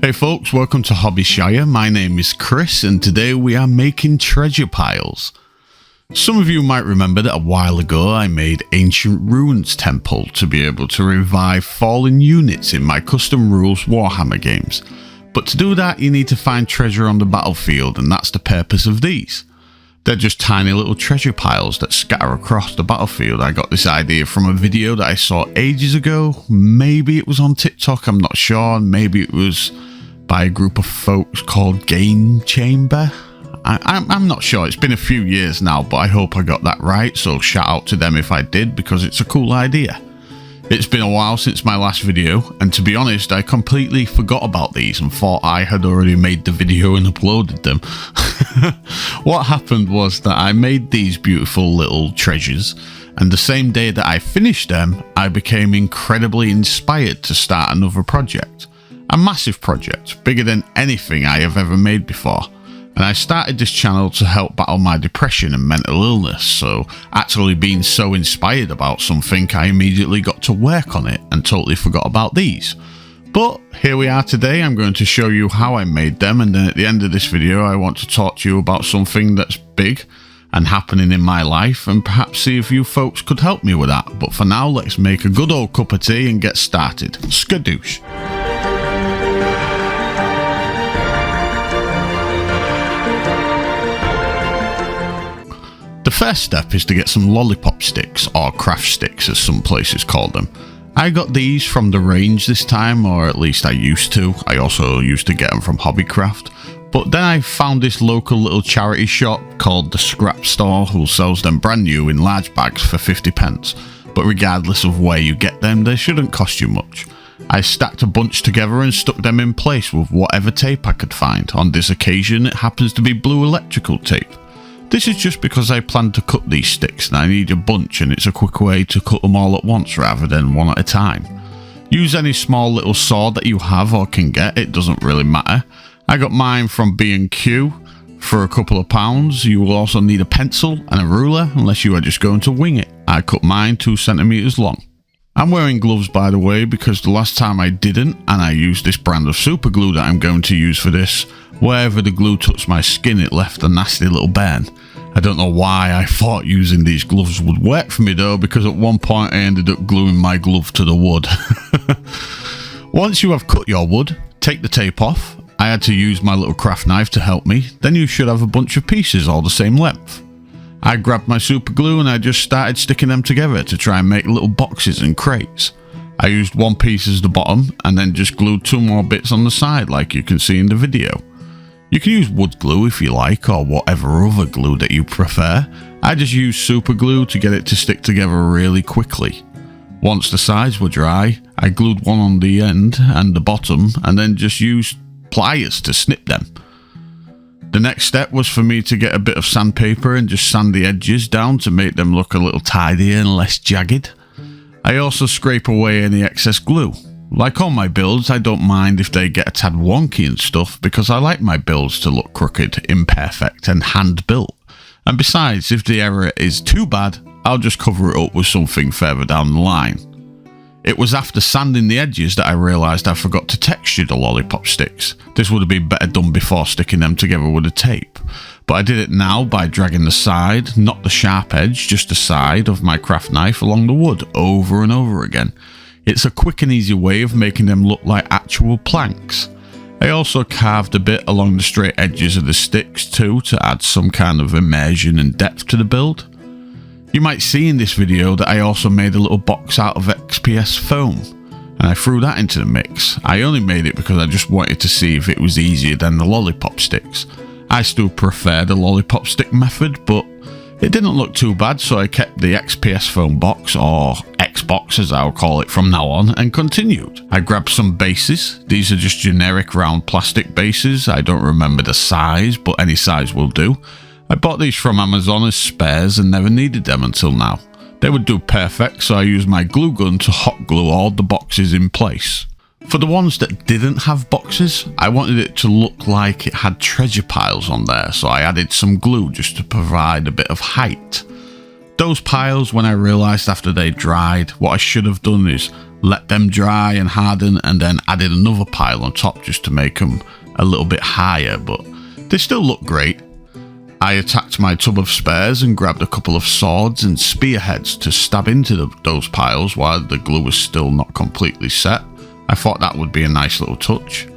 Hey folks, welcome to Hobbyshire. My name is Chris and today we are making treasure piles. Some of you might remember that a while ago I made Ancient Ruins Temple to be able to revive fallen units in my custom rules Warhammer games. But to do that you need to find treasure on the battlefield, and that's the purpose of these. They're just tiny little treasure piles that scatter across the battlefield. I got this idea from a video that I saw ages ago. Maybe it was on TikTok, I'm not sure. Maybe it was by a group of folks called Game Chamber. I'm not sure, it's been a few years now, but I hope I got that right, so shout out to them if I did, because it's a cool idea. It's been a while since my last video, and to be honest, I completely forgot about these and thought I had already made the video and uploaded them. What happened was that I made these beautiful little treasures, and the same day that I finished them, I became incredibly inspired to start another project. A massive project, bigger than anything I have ever made before. And I started this channel to help battle my depression and mental illness, so actually being so inspired about something, I immediately got to work on it and totally forgot about these. But here we are today. I'm going to show you how I made them, and then at the end of this video I want to talk to you about something that's big and happening in my life, and perhaps see if you folks could help me with that. But for now, let's make a good old cup of tea and get started. Skadoosh. The first step is to get some lollipop sticks, or craft sticks as some places call them. I got these from the range this time, or at least I used to. I also used to get them from Hobbycraft. But then I found this local little charity shop called the Scrap Store, who sells them brand new in large bags for 50p. But regardless of where you get them, they shouldn't cost you much. I stacked a bunch together and stuck them in place with whatever tape I could find. On this occasion it happens to be blue electrical tape. This is just because I plan to cut these sticks and I need a bunch, and it's a quick way to cut them all at once rather than one at a time. Use any small little saw that you have or can get, it doesn't really matter. I got mine from B&Q for a couple of pounds. You will also need a pencil and a ruler unless you are just going to wing it. I cut mine 2cm long. I'm wearing gloves by the way, because the last time I didn't, and I used this brand of super glue that I'm going to use for this. Wherever the glue touched my skin it left a nasty little burn. I don't know why I thought using these gloves would work for me though, because at one point I ended up gluing my glove to the wood. Once you have cut your wood, take the tape off. I had to use my little craft knife to help me. Then you should have a bunch of pieces all the same length. I grabbed my super glue and I just started sticking them together to try and make little boxes and crates. I used one piece as the bottom and then just glued two more bits on the side like you can see in the video. You can use wood glue if you like, or whatever other glue that you prefer. I just used super glue to get it to stick together really quickly. Once the sides were dry, I glued one on the end and the bottom and then just used pliers to snip them. The next step was for me to get a bit of sandpaper and just sand the edges down to make them look a little tidier and less jagged. I also scrape away any excess glue. Like all my builds, I don't mind if they get a tad wonky and stuff, because I like my builds to look crooked, imperfect and hand built. And besides, if the error is too bad, I'll just cover it up with something further down the line. It was after sanding the edges that I realised I forgot to texture the lollipop sticks. This would have been better done before sticking them together with a tape. But I did it now by dragging the side, not the sharp edge, just the side of my craft knife along the wood over and over again. It's a quick and easy way of making them look like actual planks. I also carved a bit along the straight edges of the sticks too to add some kind of immersion and depth to the build. You might see in this video that I also made a little box out of XPS foam, and I threw that into the mix. I only made it because I just wanted to see if it was easier than the lollipop sticks. I still prefer the lollipop stick method, but it didn't look too bad, so I kept the XPS foam box, or Xbox as I'll call it from now on, and continued. I grabbed some bases. These are just generic round plastic bases. I don't remember the size, but any size will do. I bought these from Amazon as spares and never needed them until now. They would do perfect, so I used my glue gun to hot glue all the boxes in place. For the ones that didn't have boxes, I wanted it to look like it had treasure piles on there, so I added some glue just to provide a bit of height. Those piles, when I realised after they dried, what I should have done is let them dry and harden, and then added another pile on top just to make them a little bit higher, but they still look great. I attacked my tub of spares and grabbed a couple of swords and spearheads to stab into those piles while the glue was still not completely set. I thought that would be a nice little touch.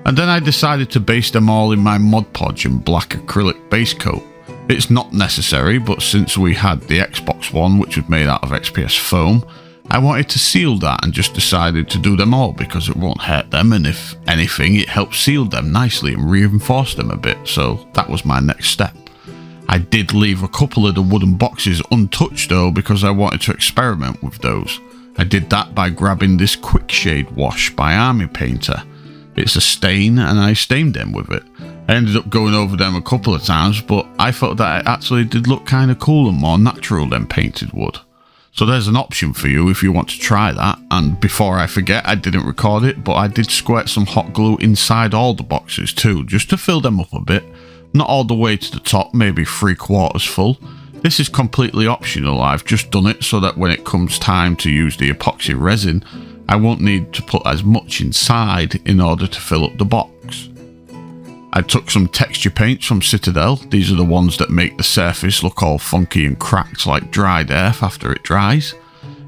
And then I decided to base them all in my Mod Podge and black acrylic base coat. It's not necessary, but since we had the Xbox One, which was made out of XPS foam, I wanted to seal that and just decided to do them all because it won't hurt them, and if anything it helps seal them nicely and reinforce them a bit, so that was my next step. I did leave a couple of the wooden boxes untouched though because I wanted to experiment with those. I did that by grabbing this Quick Shade wash by Army Painter. It's a stain and I stained them with it. I ended up going over them a couple of times, but I thought that it actually did look kind of cool and more natural than painted wood. So there's an option for you if you want to try that. And before I forget, I didn't record it, but I did squirt some hot glue inside all the boxes too, just to fill them up a bit. Not all the way to the top, maybe 3/4 full. This is completely optional. I've just done it so that when it comes time to use the epoxy resin, I won't need to put as much inside in order to fill up the box. I took some texture paints from Citadel. These are the ones that make the surface look all funky and cracked like dried earth after it dries.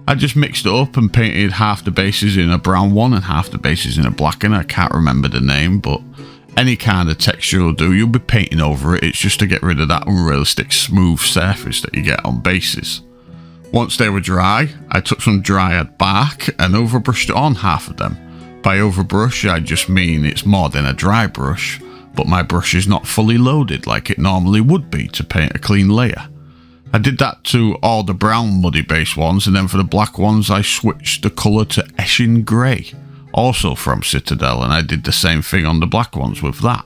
I just mixed it up and painted half the bases in a brown one and half the bases in a black one. I can't remember the name, but any kind of texture will do. You'll be painting over it. It's just to get rid of that unrealistic smooth surface that you get on bases. Once they were dry, I took some dryad bark and overbrushed it on half of them. By overbrush, I just mean it's more than a dry brush, but my brush is not fully loaded like it normally would be to paint a clean layer. I did that to all the brown muddy base ones, and then for the black ones I switched the colour to Eshin Grey, also from Citadel, and I did the same thing on the black ones with that.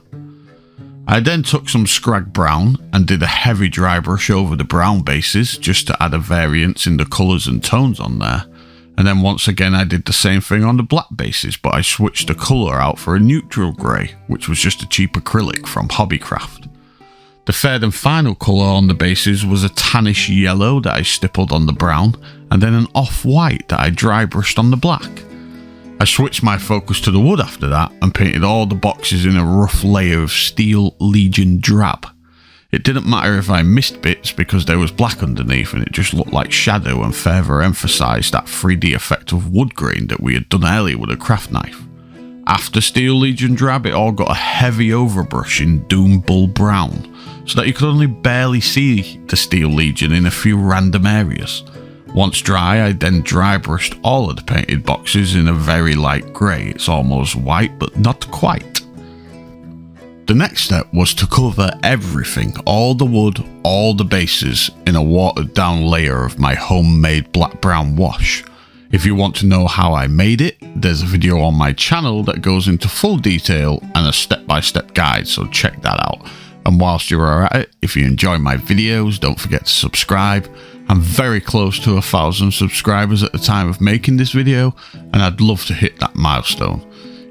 I then took some Scrag Brown and did a heavy dry brush over the brown bases just to add a variance in the colours and tones on there. And then once again I did the same thing on the black bases, but I switched the colour out for a neutral grey, which was just a cheap acrylic from Hobbycraft. The third and final colour on the bases was a tannish yellow that I stippled on the brown, and then an off-white that I dry brushed on the black. I switched my focus to the wood after that and painted all the boxes in a rough layer of Steel Legion Drab. It didn't matter if I missed bits because there was black underneath and it just looked like shadow and further emphasised that 3D effect of wood grain that we had done earlier with a craft knife. After Steel Legion Drab, it all got a heavy overbrush in Doom Bull Brown, so that you could only barely see the Steel Legion in a few random areas. Once dry, I then dry brushed all of the painted boxes in a very light grey. It's almost white, but not quite. The next step was to cover everything, all the wood, all the bases, in a watered down layer of my homemade black-brown wash. If you want to know how I made it, there's a video on my channel that goes into full detail and a step-by-step guide, so check that out. And whilst you are at it, if you enjoy my videos, don't forget to subscribe. I'm very close to 1,000 subscribers at the time of making this video, and I'd love to hit that milestone.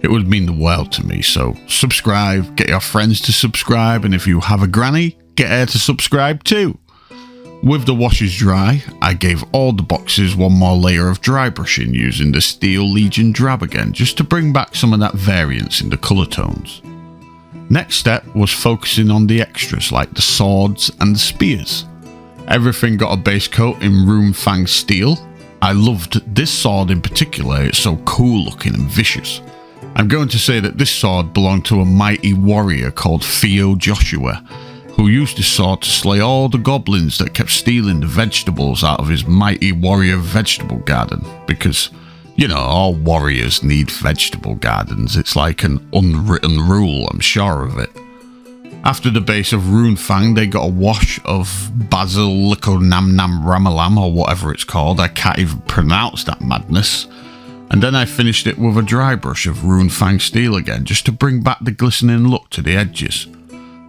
It would mean the world to me, so subscribe, get your friends to subscribe, and if you have a granny, get her to subscribe too. With the washes dry, I gave all the boxes one more layer of dry brushing using the Steel Legion Drab again, just to bring back some of that variance in the colour tones. Next step was focusing on the extras like the swords and the spears. Everything got a base coat in Runefang steel. I loved this sword in particular, it's so cool looking and vicious. I'm going to say that this sword belonged to a mighty warrior called Theo Joshua, who used this sword to slay all the goblins that kept stealing the vegetables out of his mighty warrior vegetable garden, because, you know, all warriors need vegetable gardens. It's like an unwritten rule, I'm sure of it. After the base of Runefang, they got a wash of Basiliconamnam Ramalam, or whatever it's called. I can't even pronounce that madness. And then I finished it with a dry brush of Runefang steel again, just to bring back the glistening look to the edges.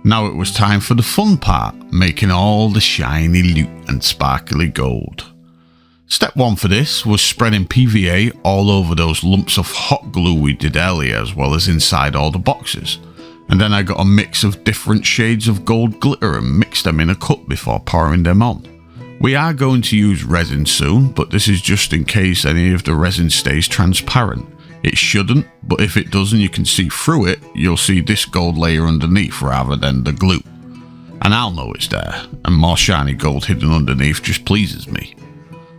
Now it was time for the fun part, making all the shiny loot and sparkly gold. Step 1 for this was spreading PVA all over those lumps of hot glue we did earlier, as well as inside all the boxes. And then I got a mix of different shades of gold glitter and mixed them in a cup before pouring them on. We are going to use resin soon, but this is just in case any of the resin stays transparent. It shouldn't, but if it does and you can see through it, you'll see this gold layer underneath rather than the glue. And I'll know it's there, and more shiny gold hidden underneath just pleases me.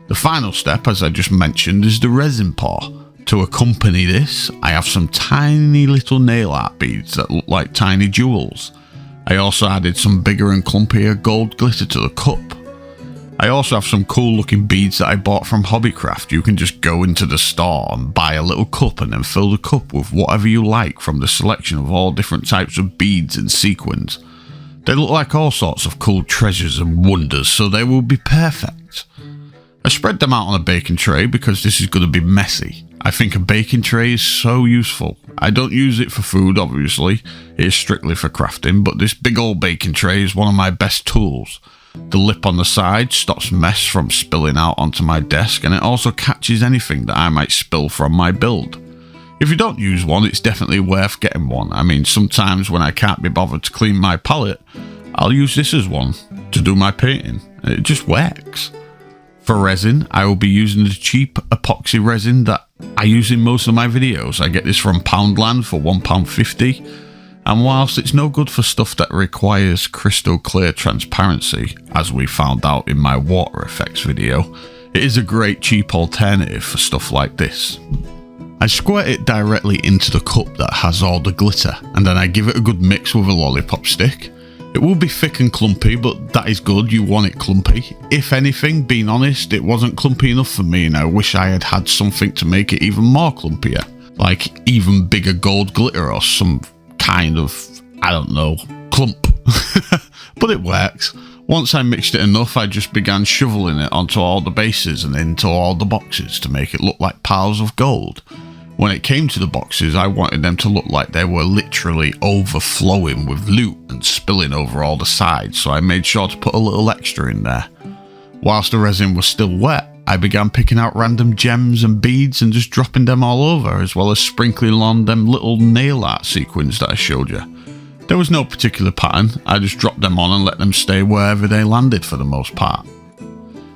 The final step, as I just mentioned, is the resin pour. To accompany this, I have some tiny little nail art beads that look like tiny jewels. I also added some bigger and clumpier gold glitter to the cup. I also have some cool looking beads that I bought from Hobbycraft. You can just go into the store and buy a little cup and then fill the cup with whatever you like from the selection of all different types of beads and sequins. They look like all sorts of cool treasures and wonders, so they will be perfect. I spread them out on a baking tray because this is going to be messy. I think a baking tray is so useful. I don't use it for food, obviously. It is strictly for crafting, but this big old baking tray is one of my best tools. The lip on the side stops mess from spilling out onto my desk, and it also catches anything that I might spill from my build. If you don't use one, it's definitely worth getting one. I mean, sometimes when I can't be bothered to clean my palette, I'll use this as one to do my painting. It just works. For resin, I will be using the cheap epoxy resin that I use in most of my videos. I get this from Poundland for £1.50. And whilst it's no good for stuff that requires crystal clear transparency, as we found out in my water effects video, it is a great cheap alternative for stuff like this. I squirt it directly into the cup that has all the glitter, and then I give it a good mix with a lollipop stick. It will be thick and clumpy, but that is good, you want it clumpy. If anything, being honest, it wasn't clumpy enough for me and I wish I had had something to make it even more clumpier. Like even bigger gold glitter or some kind of, I don't know, clump. But it works. Once I mixed it enough, I just began shoveling it onto all the bases and into all the boxes to make it look like piles of gold. When it came to the boxes, I wanted them to look like they were literally overflowing with loot and spilling over all the sides, so I made sure to put a little extra in there. Whilst the resin was still wet, I began picking out random gems and beads and just dropping them all over, as well as sprinkling on them little nail art sequins that I showed you. There was no particular pattern, I just dropped them on and let them stay wherever they landed for the most part.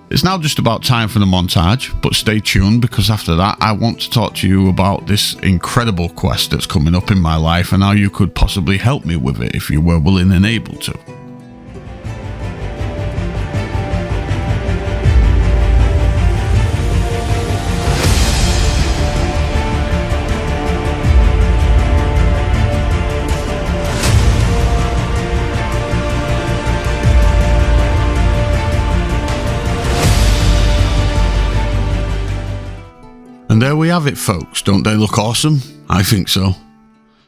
It's now just about time for the montage, but stay tuned because after that I want to talk to you about this incredible quest that's coming up in my life and how you could possibly help me with it if you were willing and able to. And there we have it, folks. Don't they look awesome? I think so.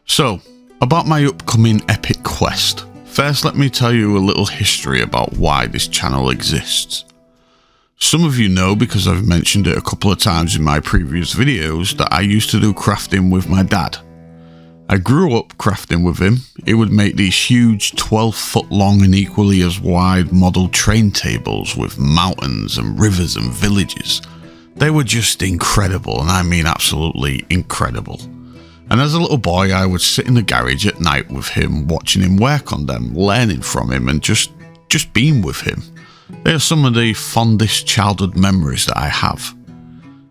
So, about my upcoming epic quest. First, let me tell you a little history about why this channel exists. Some of you know, because I've mentioned it a couple of times in my previous videos, that I used to do crafting with my dad. I grew up crafting with him. He would make these huge 12-foot long and equally as wide model train tables with mountains and rivers and villages. They were just incredible, and I mean absolutely incredible. And as a little boy, I would sit in the garage at night with him, watching him work on them, learning from him, and just being with him. They are some of the fondest childhood memories that I have.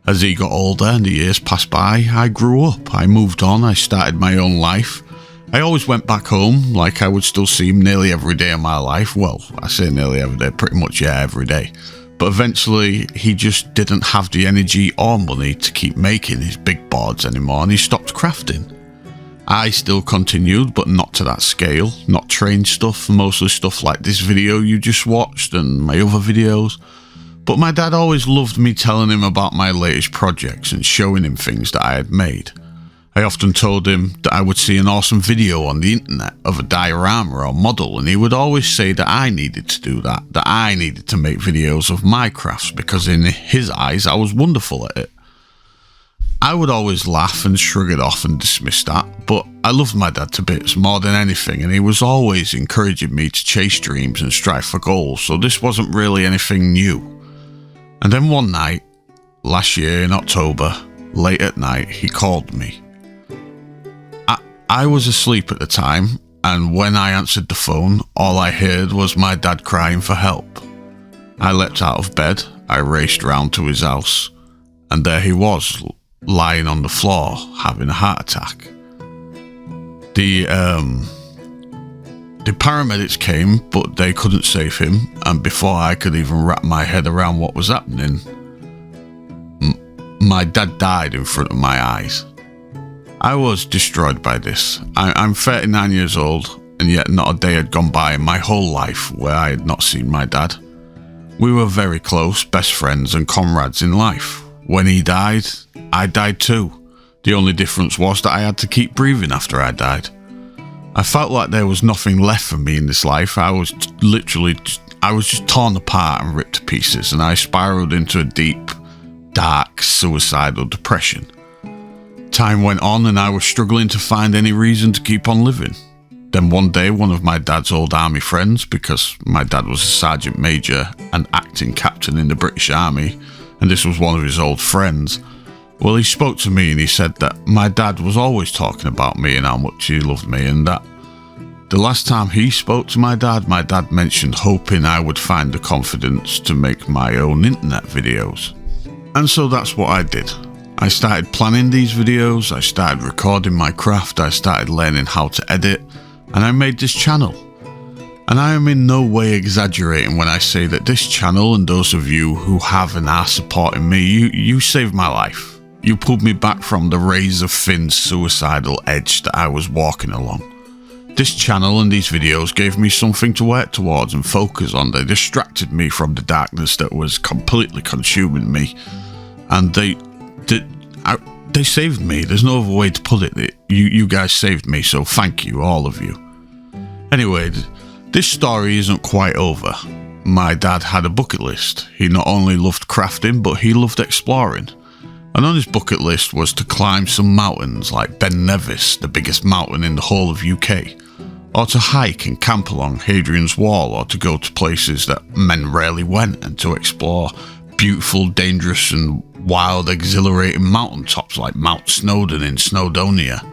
As he got older and the years passed by, I grew up, I moved on, I started my own life. I always went back home, like I would still see him nearly every day of my life. Well, I say nearly every day, pretty much every day. But eventually, he just didn't have the energy or money to keep making his big boards anymore, and he stopped crafting. I still continued, but not to that scale, not train stuff, mostly stuff like this video you just watched and my other videos. But my dad always loved me telling him about my latest projects and showing him things that I had made. I often told him that I would see an awesome video on the internet of a diorama or model, and he would always say that I needed to do that I needed to make videos of my crafts because in his eyes I was wonderful at it. I would always laugh and shrug it off and dismiss that, but I loved my dad to bits more than anything, and he was always encouraging me to chase dreams and strive for goals, so this wasn't really anything new. And then one night, last year in October, late at night, he called me. I was asleep at the time, and when I answered the phone, all I heard was my dad crying for help. I leapt out of bed, I raced round to his house, and there he was, lying on the floor, having a heart attack. The paramedics came, but they couldn't save him, and before I could even wrap my head around what was happening, my dad died in front of my eyes. I was destroyed by this. I'm 39 years old, and yet not a day had gone by in my whole life where I had not seen my dad. We were very close, best friends and comrades in life. When he died, I died too. The only difference was that I had to keep breathing after I died. I felt like there was nothing left for me in this life. I was just torn apart and ripped to pieces, and I spiraled into a deep, dark, suicidal depression. Time went on and I was struggling to find any reason to keep on living. Then one day, one of my dad's old army friends, because my dad was a sergeant major and acting captain in the British Army, and this was one of his old friends, well, he spoke to me and he said that my dad was always talking about me and how much he loved me, and that the last time he spoke to my dad mentioned hoping I would find the confidence to make my own internet videos. And so that's what I did. I started planning these videos, I started recording my craft, I started learning how to edit, and I made this channel. And I am in no way exaggerating when I say that this channel, and those of you who have and are supporting me, you saved my life. You pulled me back from the razor-thin suicidal edge that I was walking along. This channel and these videos gave me something to work towards and focus on. They distracted me from the darkness that was completely consuming me. And they saved me. There's no other way to put it. You guys saved me, so thank you, all of you. Anyway, this story isn't quite over. My dad had a bucket list. He not only loved crafting, but he loved exploring. And on his bucket list was to climb some mountains like Ben Nevis, the biggest mountain in the whole of UK, or to hike and camp along Hadrian's Wall, or to go to places that men rarely went, and to explore beautiful, dangerous and wild, exhilarating mountaintops like Mount Snowdon in Snowdonia.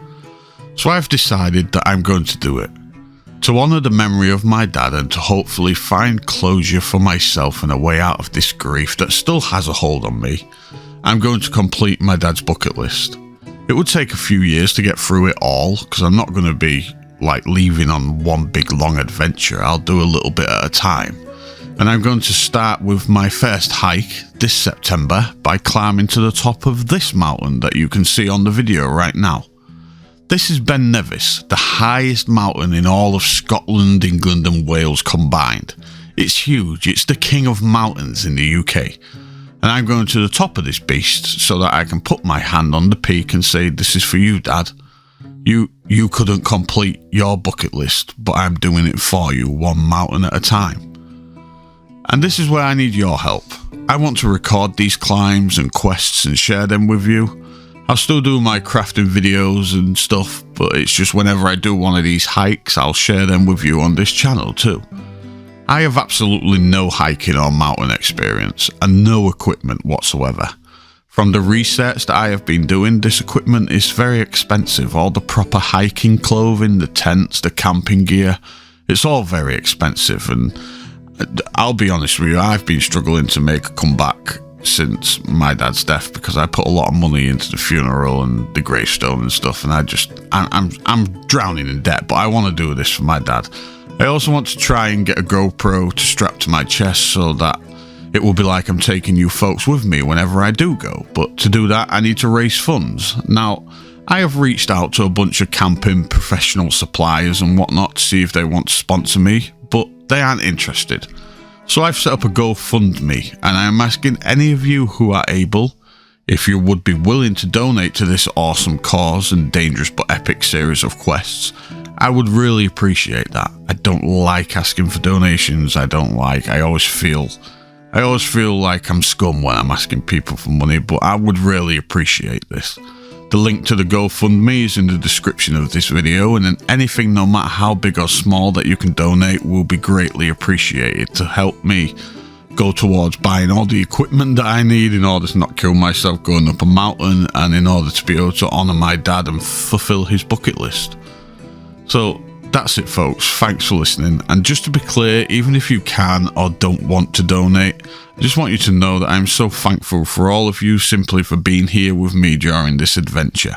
So I've decided that I'm going to do it. To honour the memory of my dad and to hopefully find closure for myself and a way out of this grief that still has a hold on me, I'm going to complete my dad's bucket list. It would take a few years to get through it all, because I'm not going to be like leaving on one big long adventure. I'll do a little bit at a time. And I'm going to start with my first hike this September by climbing to the top of this mountain that you can see on the video right now. This is Ben Nevis, the highest mountain in all of Scotland, England and Wales combined. It's huge, it's the king of mountains in the UK. And I'm going to the top of this beast so that I can put my hand on the peak and say, this is for you, Dad. You couldn't complete your bucket list, but I'm doing it for you, one mountain at a time. And this is where I need your help. I want to record these climbs and quests and share them with you. I'll still do my crafting videos and stuff, but it's just whenever I do one of these hikes, I'll share them with you on this channel too. I have absolutely no hiking or mountain experience and no equipment whatsoever. From the research that I have been doing, this equipment is very expensive. All the proper hiking clothing, the tents, the camping gear, it's all very expensive, and I'll be honest with you, I've been struggling to make a comeback since my dad's death because I put a lot of money into the funeral and the gravestone and stuff, and I'm drowning in debt, but I want to do this for my dad. I also want to try and get a GoPro to strap to my chest so that it will be like I'm taking you folks with me whenever I do go, but to do that I need to raise funds. Now, I have reached out to a bunch of camping professional suppliers and whatnot to see if they want to sponsor me, but they aren't interested. So I've set up a GoFundMe, and I am asking any of you who are able, if you would be willing to donate to this awesome cause and dangerous but epic series of quests. I would really appreciate that. I don't like asking for donations. I always feel like I'm scum when I'm asking people for money, but I would really appreciate this. The link to the GoFundMe is in the description of this video, and anything, no matter how big or small, that you can donate will be greatly appreciated to help me go towards buying all the equipment that I need in order to not kill myself going up a mountain, and in order to be able to honour my dad and fulfill his bucket list. So That's it folks, thanks for listening, and just to be clear, even if you can or don't want to donate, I just want you to know that I'm so thankful for all of you simply for being here with me during this adventure.